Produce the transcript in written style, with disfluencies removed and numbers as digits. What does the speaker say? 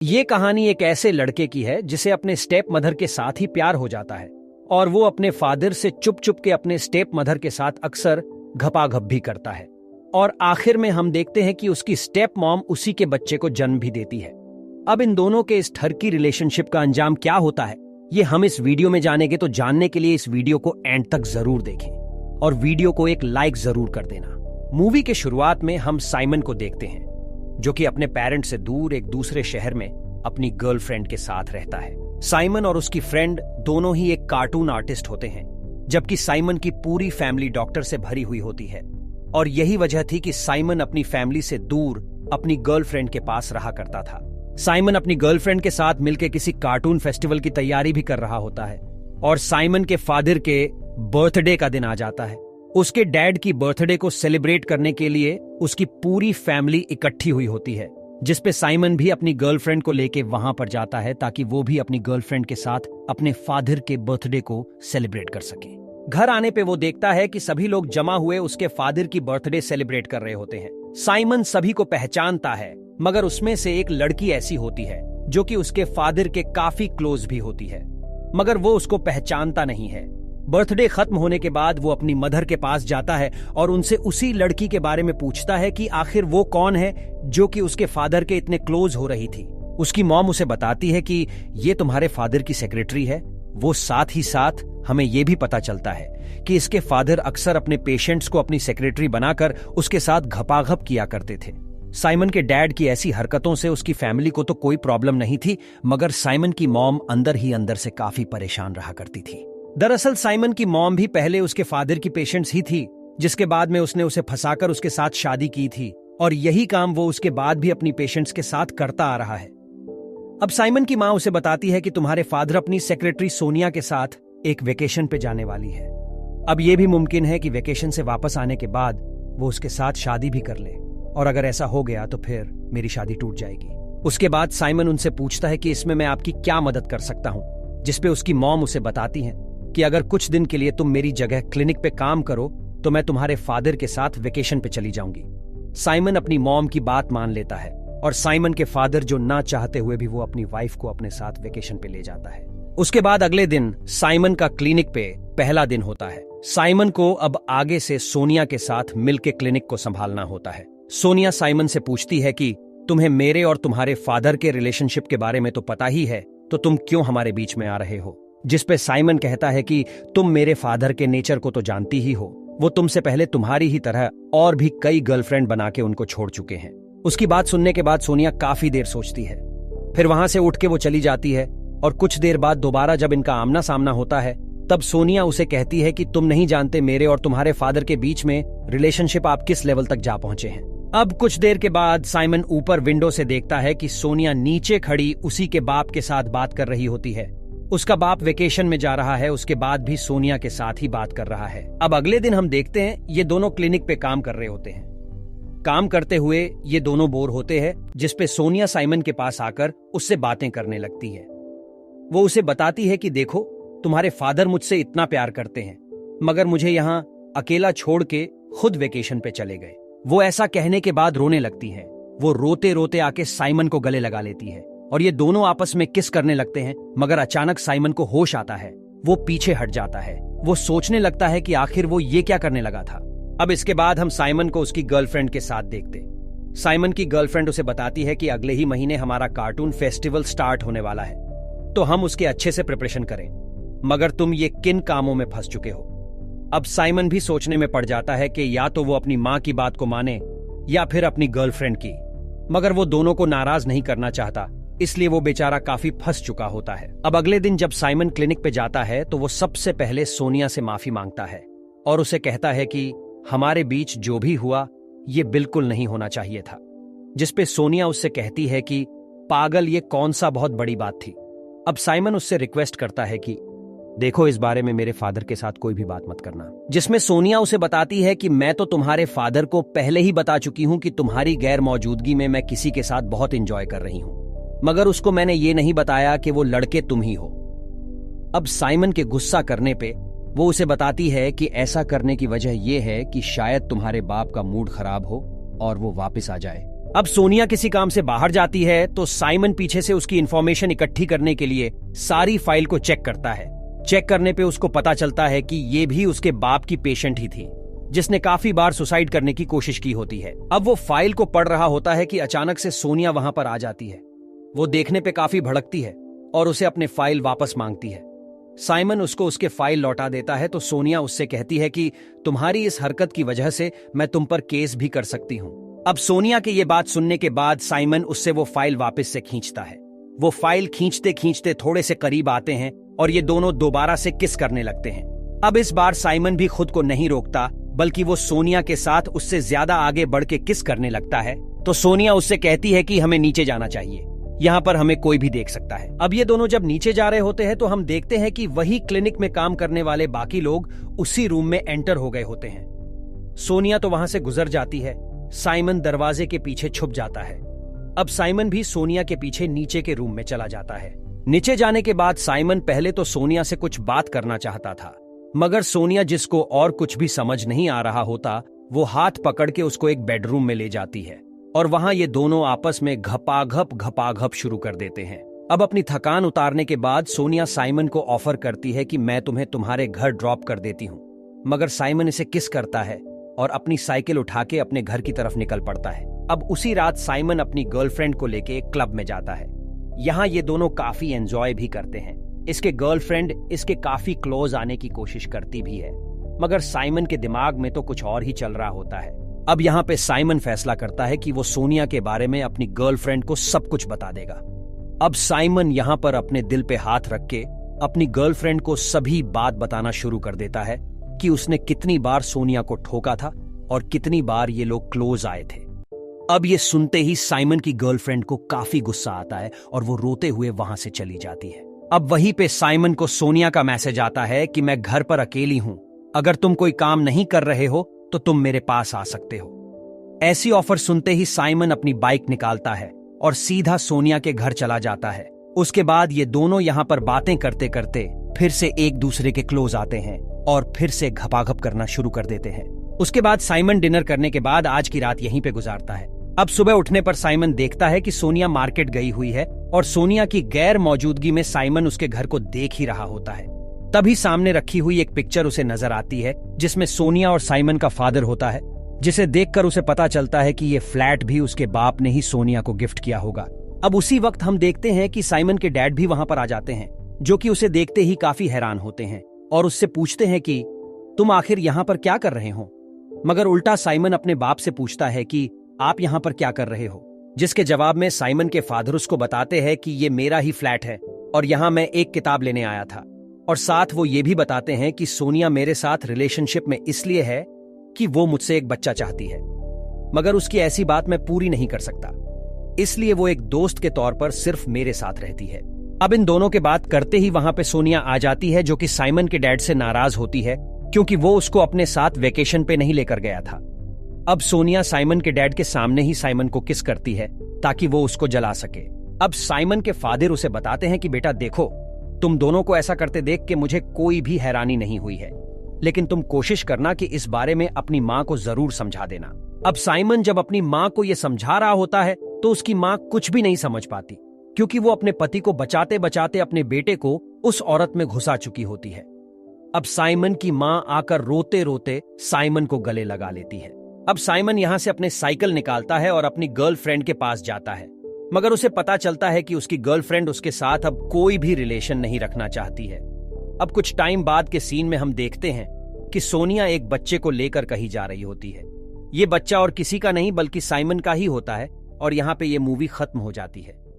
ये कहानी एक ऐसे लड़के की है जिसे अपने स्टेप मदर के साथ ही प्यार हो जाता है और वो अपने फादर से चुप चुप के अपने स्टेप मदर के साथ अक्सर घपाघप भी करता है। और आखिर में हम देखते हैं कि उसकी स्टेप मॉम उसी के बच्चे को जन्म भी देती है। अब इन दोनों के इस ठरकी रिलेशनशिप का अंजाम क्या होता है ये हम इस वीडियो में जानेंगे, तो जानने के लिए इस वीडियो को एंड तक जरूर देखें और वीडियो को एक लाइक जरूर कर देना। मूवी के शुरुआत में हम साइमन को देखते हैं जो कि अपने पेरेंट्स से दूर एक दूसरे शहर में अपनी गर्लफ्रेंड के साथ रहता है। साइमन और उसकी फ्रेंड दोनों ही एक कार्टून आर्टिस्ट होते हैं, जबकि साइमन की पूरी फैमिली डॉक्टर से भरी हुई होती है और यही वजह थी कि साइमन अपनी फैमिली से दूर अपनी गर्लफ्रेंड के पास रहा करता था। साइमन अपनी गर्लफ्रेंड के साथ मिलकर किसी कार्टून फेस्टिवल की तैयारी भी कर रहा होता है और साइमन के फादर के बर्थडे का दिन आ जाता है। उसके डैड की बर्थडे को सेलिब्रेट करने के लिए उसकी पूरी फैमिली इकट्ठी हुई होती है, जिसपे साइमन भी अपनी गर्लफ्रेंड को लेके वहां पर जाता है ताकि वो भी अपनी गर्लफ्रेंड के साथ अपने फादर के बर्थडे को सेलिब्रेट कर सके। घर आने पे वो देखता है कि सभी लोग जमा हुए उसके फादर की बर्थडे सेलिब्रेट कर रहे होते हैं। साइमन सभी को पहचानता है, मगर उसमें से एक लड़की ऐसी होती है जो कि उसके फादर के काफी क्लोज भी होती है, मगर वो उसको पहचानता नहीं है। बर्थडे खत्म होने के बाद वो अपनी मदर के पास जाता है और उनसे उसी लड़की के बारे में पूछता है कि आखिर वो कौन है जो कि उसके फादर के इतने क्लोज हो रही थी। उसकी मॉम उसे बताती है कि ये तुम्हारे फादर की सेक्रेटरी है। वो साथ ही साथ हमें ये भी पता चलता है कि इसके फादर अक्सर अपने पेशेंट्स को अपनी सेक्रेटरी बनाकर उसके साथ घपाघप किया करते थे। साइमन के डैड की ऐसी हरकतों से उसकी फैमिली को तो कोई प्रॉब्लम नहीं थी, मगर साइमन की मॉम अंदर ही अंदर से काफी परेशान रहा करती थी। दरअसल साइमन की मॉम भी पहले उसके फादर की पेशेंट्स ही थी, जिसके बाद में उसने उसे फंसाकर उसके साथ शादी की थी और यही काम वो उसके बाद भी अपनी पेशेंट्स के साथ करता आ रहा है। अब साइमन की मां उसे बताती है कि तुम्हारे फादर अपनी सेक्रेटरी सोनिया के साथ एक वेकेशन पे जाने वाली है। अब यह भी मुमकिन है कि वेकेशन से वापस आने के बाद वो उसके साथ शादी भी कर ले, और अगर ऐसा हो गया तो फिर मेरी शादी टूट जाएगी। उसके बाद साइमन उनसे पूछता है कि इसमें मैं आपकी क्या मदद कर सकता हूं, जिसपे उसकी मॉम उसे बताती है कि अगर कुछ दिन के लिए तुम मेरी जगह क्लिनिक पे काम करो तो मैं तुम्हारे फादर के साथ वेकेशन पे चली जाऊंगी। साइमन अपनी मॉम की बात मान लेता है और साइमन के फादर जो ना चाहते हुए भी वो अपनी वाइफ को अपने साथ वेकेशन पे ले जाता है। उसके बाद अगले दिन साइमन का क्लिनिक पे पहला दिन होता है। साइमन को अब आगे से सोनिया के साथ मिलकर क्लिनिक को संभालना होता है। सोनिया साइमन से पूछती है कि तुम्हें मेरे और तुम्हारे फादर के रिलेशनशिप के बारे में तो पता ही है, तो तुम क्यों हमारे बीच में आ रहे हो? जिसपे साइमन कहता है कि तुम मेरे फादर के नेचर को तो जानती ही हो, वो तुमसे पहले तुम्हारी ही तरह और भी कई गर्लफ्रेंड बना के उनको छोड़ चुके हैं। उसकी बात सुनने के बाद सोनिया काफी देर सोचती है, फिर वहां से उठ के वो चली जाती है और कुछ देर बाद दोबारा जब इनका आमना सामना होता है तब सोनिया उसे कहती है कि तुम नहीं जानते मेरे और तुम्हारे फादर के बीच में रिलेशनशिप आप किस लेवल तक जा पहुंचे हैं। अब कुछ देर के बाद साइमन ऊपर विंडो से देखता है कि सोनिया नीचे खड़ी उसी के बाप के साथ बात कर रही होती है। उसका बाप वेकेशन में जा रहा है, उसके बाद भी सोनिया के साथ ही बात कर रहा है। अब अगले दिन हम देखते हैं ये दोनों क्लिनिक पे काम कर रहे होते हैं। काम करते हुए ये दोनों बोर होते हैं, जिसपे सोनिया साइमन के पास आकर उससे बातें करने लगती है। वो उसे बताती है कि देखो तुम्हारे फादर मुझसे इतना प्यार करते हैं, मगर मुझे यहाँ अकेला छोड़ के खुद वेकेशन पे चले गए। वो ऐसा कहने के बाद रोने लगती है। वो रोते रोते आके साइमन को गले लगा लेती है और ये दोनों आपस में किस करने लगते हैं, मगर अचानक साइमन को होश आता है। वो पीछे हट जाता है। वो सोचने लगता है कि आखिर वो ये क्या करने लगा था। अब इसके बाद हम साइमन को उसकी गर्लफ्रेंड के साथ देखते। साइमन की गर्लफ्रेंड उसे बताती है कि अगले ही महीने हमारा कार्टून फेस्टिवल स्टार्ट होने वाला है, तो हम उसके अच्छे से प्रिपरेशन करें, मगर तुम ये किन कामों में फंस चुके हो। अब साइमन भी सोचने में पड़ जाता है कि या तो वो अपनी मां की बात को माने या फिर अपनी गर्लफ्रेंड की, मगर वो दोनों को नाराज नहीं करना चाहता, इसलिए वो बेचारा काफी फंस चुका होता है। अब अगले दिन जब साइमन क्लिनिक पे जाता है तो वो सबसे पहले सोनिया से माफी मांगता है और उसे कहता है कि हमारे बीच जो भी हुआ ये बिल्कुल नहीं होना चाहिए था। जिसपे सोनिया उससे कहती है कि पागल, ये कौन सा बहुत बड़ी बात थी। अब साइमन उससे रिक्वेस्ट करता है कि देखो इस बारे में मेरे फादर के साथ कोई भी बात मत करना। जिसमें सोनिया उसे बताती है कि मैं तो तुम्हारे फादर को पहले ही बता चुकी हूं कि तुम्हारी गैर मौजूदगी में मैं किसी के साथ बहुत एंजॉय कर रही हूं, मगर उसको मैंने ये नहीं बताया कि वो लड़के तुम ही हो। अब साइमन के गुस्सा करने पे वो उसे बताती है कि ऐसा करने की वजह यह है कि शायद तुम्हारे बाप का मूड खराब हो और वो वापस आ जाए। अब सोनिया किसी काम से बाहर जाती है तो साइमन पीछे से उसकी इंफॉर्मेशन इकट्ठी करने के लिए सारी फाइल को चेक करता है। चेक करने पे उसको पता चलता है कि ये भी उसके बाप की पेशेंट ही थी, जिसने काफी बार सुसाइड करने की कोशिश की होती है। अब वो फाइल को पढ़ रहा होता है कि अचानक से सोनिया वहां पर आ जाती है। वो देखने पे काफी भड़कती है और उसे अपने फाइल वापस मांगती है। साइमन उसको उसके फाइल लौटा देता है तो सोनिया उससे कहती है कि तुम्हारी इस हरकत की वजह से मैं तुम पर केस भी कर सकती हूं। अब सोनिया के ये बात सुनने के बाद साइमन उससे वो फाइल वापस से खींचता है। वो फाइल खींचते खींचते थोड़े से करीब आते हैं और ये दोनों दोबारा से किस करने लगते हैं। अब इस बार साइमन भी खुद को नहीं रोकता, बल्कि वो सोनिया के साथ उससे ज्यादा आगे बढ़ के किस करने लगता है। तो सोनिया उससे कहती है कि हमें नीचे जाना चाहिए, यहाँ पर हमें कोई भी देख सकता है। अब ये दोनों जब नीचे जा रहे होते हैं तो हम देखते हैं कि वही क्लिनिक में काम करने वाले बाकी लोग उसी रूम में एंटर हो गए होते हैं। सोनिया तो वहां से गुजर जाती है। साइमन दरवाजे के पीछे छुप जाता है। अब साइमन भी सोनिया के पीछे नीचे के रूम में चला जाता है। नीचे जाने के बाद साइमन पहले तो सोनिया से कुछ बात करना चाहता था, मगर सोनिया, जिसको और कुछ भी समझ नहीं आ रहा होता, वो हाथ पकड़ के उसको एक बेडरूम में ले जाती है और वहां ये दोनों आपस में घपाघप शुरू कर देते हैं। अब अपनी थकान उतारने के बाद सोनिया साइमन को ऑफर करती है कि मैं तुम्हें तुम्हारे घर ड्रॉप कर देती हूं, मगर साइमन इसे किस करता है और अपनी साइकिल उठा के अपने घर की तरफ निकल पड़ता है। अब उसी रात साइमन अपनी गर्लफ्रेंड को लेके एक क्लब में जाता है। यहाँ ये दोनों काफी एंजॉय भी करते हैं। इसके गर्लफ्रेंड इसके काफी क्लोज आने की कोशिश करती भी है, मगर साइमन के दिमाग में तो कुछ और ही चल रहा होता है। अब यहाँ पे साइमन फैसला करता है कि वो सोनिया के बारे में अपनी गर्लफ्रेंड को सब कुछ बता देगा। अब साइमन यहाँ पर अपने दिल पे हाथ रख के अपनी गर्लफ्रेंड को सभी बात बताना शुरू कर देता है कि उसने कितनी बार सोनिया को ठोका था और कितनी बार ये लोग क्लोज आए थे। अब ये सुनते ही साइमन की गर्लफ्रेंड को काफी गुस्सा आता है और वो रोते हुए वहां से चली जाती है। अब वहीं पे साइमन को सोनिया का मैसेज आता है कि मैं घर पर अकेली हूं, अगर तुम कोई काम नहीं कर रहे हो तो तुम मेरे पास आ सकते हो। ऐसी ऑफर सुनते ही साइमन अपनी बाइक निकालता है और सीधा सोनिया के घर चला जाता है। उसके बाद ये दोनों यहाँ पर बातें करते करते फिर से एक दूसरे के क्लोज आते हैं और फिर से घपाघप करना शुरू कर देते हैं। उसके बाद साइमन डिनर करने के बाद आज की रात यहीं पे गुजारता है। अब सुबह उठने पर साइमन देखता है कि सोनिया मार्केट गई हुई है और सोनिया की गैर मौजूदगी में साइमन उसके घर को देख ही रहा होता है। तभी सामने रखी हुई एक पिक्चर उसे नजर आती है जिसमें सोनिया और साइमन का फादर होता है, जिसे देखकर उसे पता चलता है कि ये फ्लैट भी उसके बाप ने ही सोनिया को गिफ्ट किया होगा। अब उसी वक्त हम देखते हैं कि साइमन के डैड भी वहां पर आ जाते हैं, जो कि उसे देखते ही काफी हैरान होते हैं और उससे पूछते हैं कि तुम आखिर यहाँ पर क्या कर रहे हो। मगर उल्टा साइमन अपने बाप से पूछता है कि आप यहाँ पर क्या कर रहे हो, जिसके जवाब में साइमन के फादर उसको बताते हैं कि ये मेरा ही फ्लैट है और यहाँ मैं एक किताब लेने आया था, और साथ वो ये भी बताते हैं कि सोनिया मेरे साथ रिलेशनशिप में इसलिए है कि वो मुझसे एक बच्चा चाहती है, मगर उसकी ऐसी बात मैं पूरी नहीं कर सकता, इसलिए वो एक दोस्त के तौर पर सिर्फ मेरे साथ रहती है। अब इन दोनों के बात करते ही वहां पे सोनिया आ जाती है, जो कि साइमन के डैड से नाराज होती है क्योंकि वो उसको अपने साथ वेकेशन पे नहीं लेकर गया था। अब सोनिया साइमन के डैड के सामने ही साइमन को किस करती है ताकि वो उसको जला सके। अब साइमन के फादर उसे बताते हैं कि बेटा देखो, तुम दोनों को ऐसा करते देख के मुझे कोई भी हैरानी नहीं हुई है, लेकिन तुम कोशिश करना कि इस बारे में अपनी माँ को जरूर समझा देना। अब साइमन जब अपनी माँ को यह समझा रहा होता है तो उसकी माँ कुछ भी नहीं समझ पाती, क्योंकि वो अपने पति को बचाते बचाते अपने बेटे को उस औरत में घुसा चुकी होती है। अब साइमन की माँ आकर रोते रोते साइमन को गले लगा लेती है। अब साइमन यहां से अपने साइकिल निकालता है और अपनी गर्लफ्रेंड के पास जाता है, मगर उसे पता चलता है कि उसकी गर्लफ्रेंड उसके साथ अब कोई भी रिलेशन नहीं रखना चाहती है। अब कुछ टाइम बाद के सीन में हम देखते हैं कि सोनिया एक बच्चे को लेकर कहीं जा रही होती है। ये बच्चा और किसी का नहीं बल्कि साइमन का ही होता है और यहाँ पे ये मूवी खत्म हो जाती है।